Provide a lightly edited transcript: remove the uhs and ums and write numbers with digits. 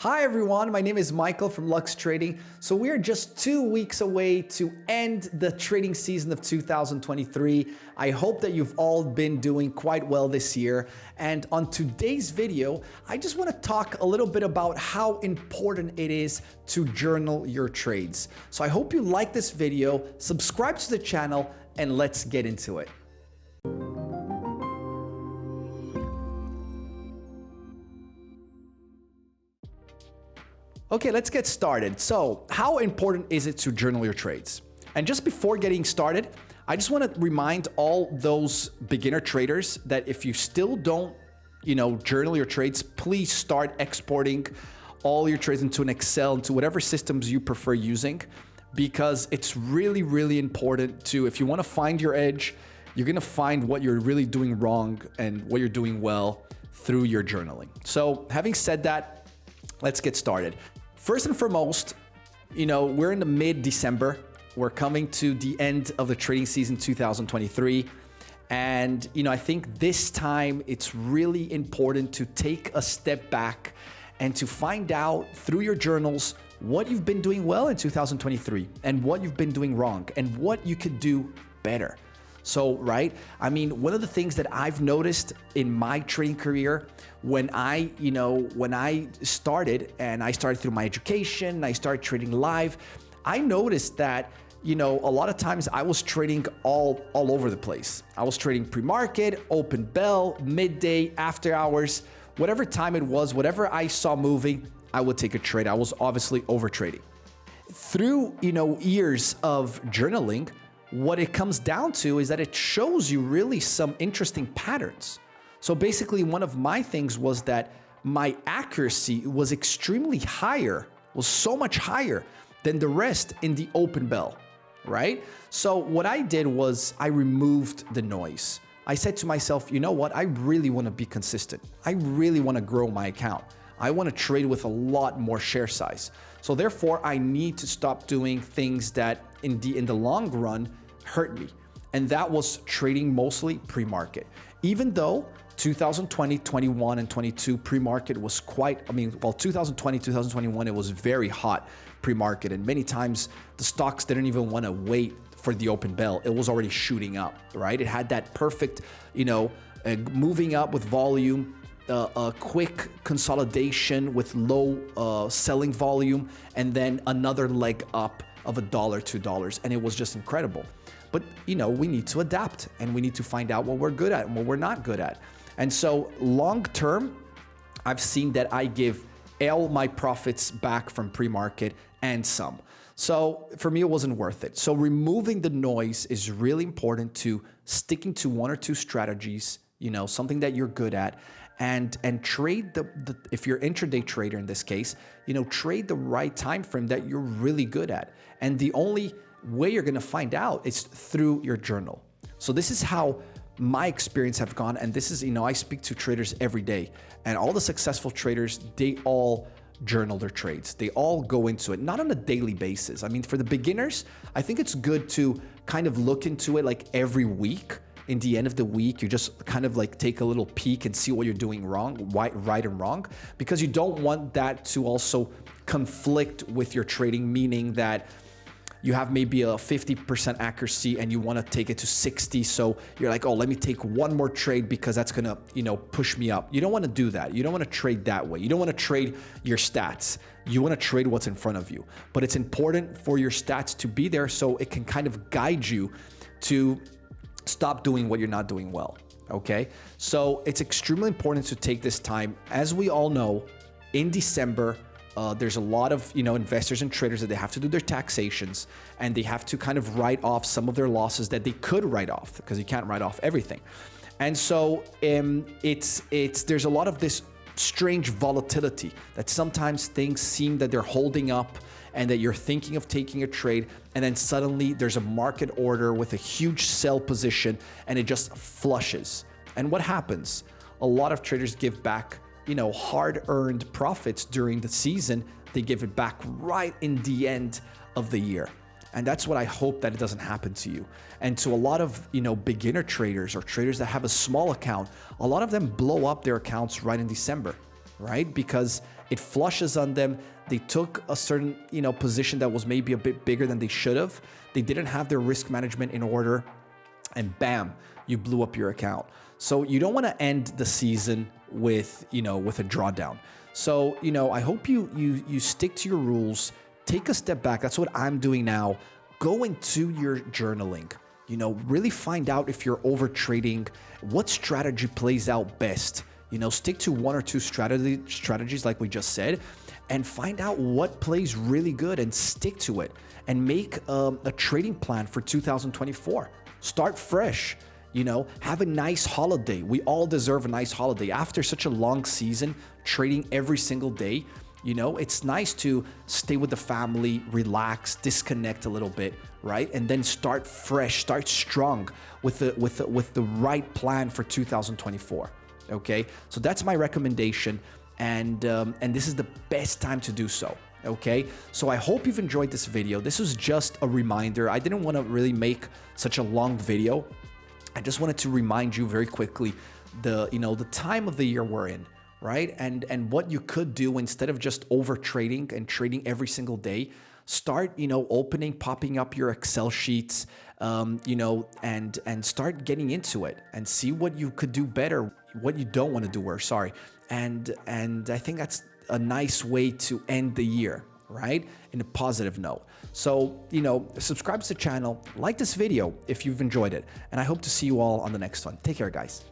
Hi everyone, my name is Michael from Lux Trading. So we are just 2 weeks away to end the trading season of 2023. I hope that you've all been doing quite well this year. And on today's video, I just want to talk a little bit about how important it is to journal your trades. So I hope you like this video, subscribe to the channel, and let's get into it. Okay, let's get started. So how important is it to journal your trades? And just before getting started, I just want to remind all those beginner traders that if you still don't, journal your trades, please start exporting all your trades into an Excel, into whatever systems you prefer using, because it's really, really important to, if you want to find your edge, you're going to find what you're really doing wrong and what you're doing well through your journaling. So having said that, let's get started. First and foremost, we're in the mid-December. We're coming to the end of the trading season 2023. And, I think this time it's really important to take a step back and to find out through your journals what you've been doing well in 2023 and what you've been doing wrong and what you could do better. So, right? One of the things that I've noticed in my trading career when I started through my education, I started trading live, I noticed that, a lot of times I was trading all over the place. I was trading pre-market, open bell, midday, after hours, whatever time it was, whatever I saw moving, I would take a trade. I was obviously over trading. Through, years of journaling, what it comes down to is that it shows you really some interesting patterns. So basically, one of my things was that my accuracy was extremely higher, was so much higher than the rest in the open bell, right? So what I did was I removed the noise. I said to myself, you know what? I really want to be consistent. I really want to grow my account. I want to trade with a lot more share size. So therefore, I need to stop doing things that in the long run hurt me. And that was trading mostly pre-market. Even though 2020, 21, and 22 pre-market was 2020, 2021, it was very hot pre-market. And many times the stocks didn't even want to wait for the open bell. It was already shooting up, right? It had that perfect, moving up with volume, a quick consolidation with low selling volume, and then another leg up of $1, $2, and it was just incredible. But we need to adapt and we need to find out what we're good at and what we're not good at. And so long term, I've seen that I give all my profits back from pre-market and some. So for me, it wasn't worth it. So removing the noise is really important to sticking to one or two strategies, something that you're good at, and trade if you're intraday trader in this case, trade the right time frame that you're really good at. And the only way you're going to find out is through your journal. So this is how my experience have gone. And this is, I speak to traders every day, and all the successful traders, they all journal their trades. They all go into it, not on a daily basis. For the beginners, I think it's good to kind of look into it like every week. In the end of the week, you just kind of like take a little peek and see what you're doing wrong, right and wrong, because you don't want that to also conflict with your trading, meaning that you have maybe a 50% accuracy and you want to take it to 60. So you're like, oh, let me take one more trade because that's going to, push me up. You don't want to do that. You don't want to trade that way. You don't want to trade your stats. You want to trade what's in front of you. But it's important for your stats to be there so it can kind of guide you to stop doing what you're not doing well, okay? So it's extremely important to take this time. As we all know, in December, there's a lot of investors and traders that they have to do their taxations, and they have to kind of write off some of their losses that they could write off, because you can't write off everything. And so there's a lot of this strange volatility that sometimes things seem that they're holding up and that you're thinking of taking a trade, and then suddenly there's a market order with a huge sell position and it just flushes. And what happens? A lot of traders give back, hard-earned profits during the season. They give it back right in the end of the year. And that's what I hope that it doesn't happen to you. And to a lot of, beginner traders or traders that have a small account, a lot of them blow up their accounts right in December, right? Because it flushes on them. They took a certain, position that was maybe a bit bigger than they should have. They didn't have their risk management in order, and bam, you blew up your account. So you don't want to end the season with, with a drawdown. So, I hope you stick to your rules, take a step back. That's what I'm doing now. Go into your journaling, really find out if you're over trading, what strategy plays out best. Stick to one or two strategies like we just said, and find out what plays really good and stick to it, and make a trading plan for 2024. Start fresh. Have a nice holiday. We all deserve a nice holiday. After such a long season, trading every single day, it's nice to stay with the family, relax, disconnect a little bit, right? And then start fresh, start strong with the right plan for 2024. Okay, so that's my recommendation, and this is the best time to do so. Okay, so I hope you've enjoyed this video. This was just a reminder. I didn't want to really make such a long video. I just wanted to remind you very quickly the time of the year we're in, right? And what you could do instead of just over trading and trading every single day. Start, popping up your Excel sheets, and start getting into it and see what you could do better, what you don't want to do worse, sorry. And I think that's a nice way to end the year, right? In a positive note. So, subscribe to the channel, like this video if you've enjoyed it, and I hope to see you all on the next one. Take care, guys.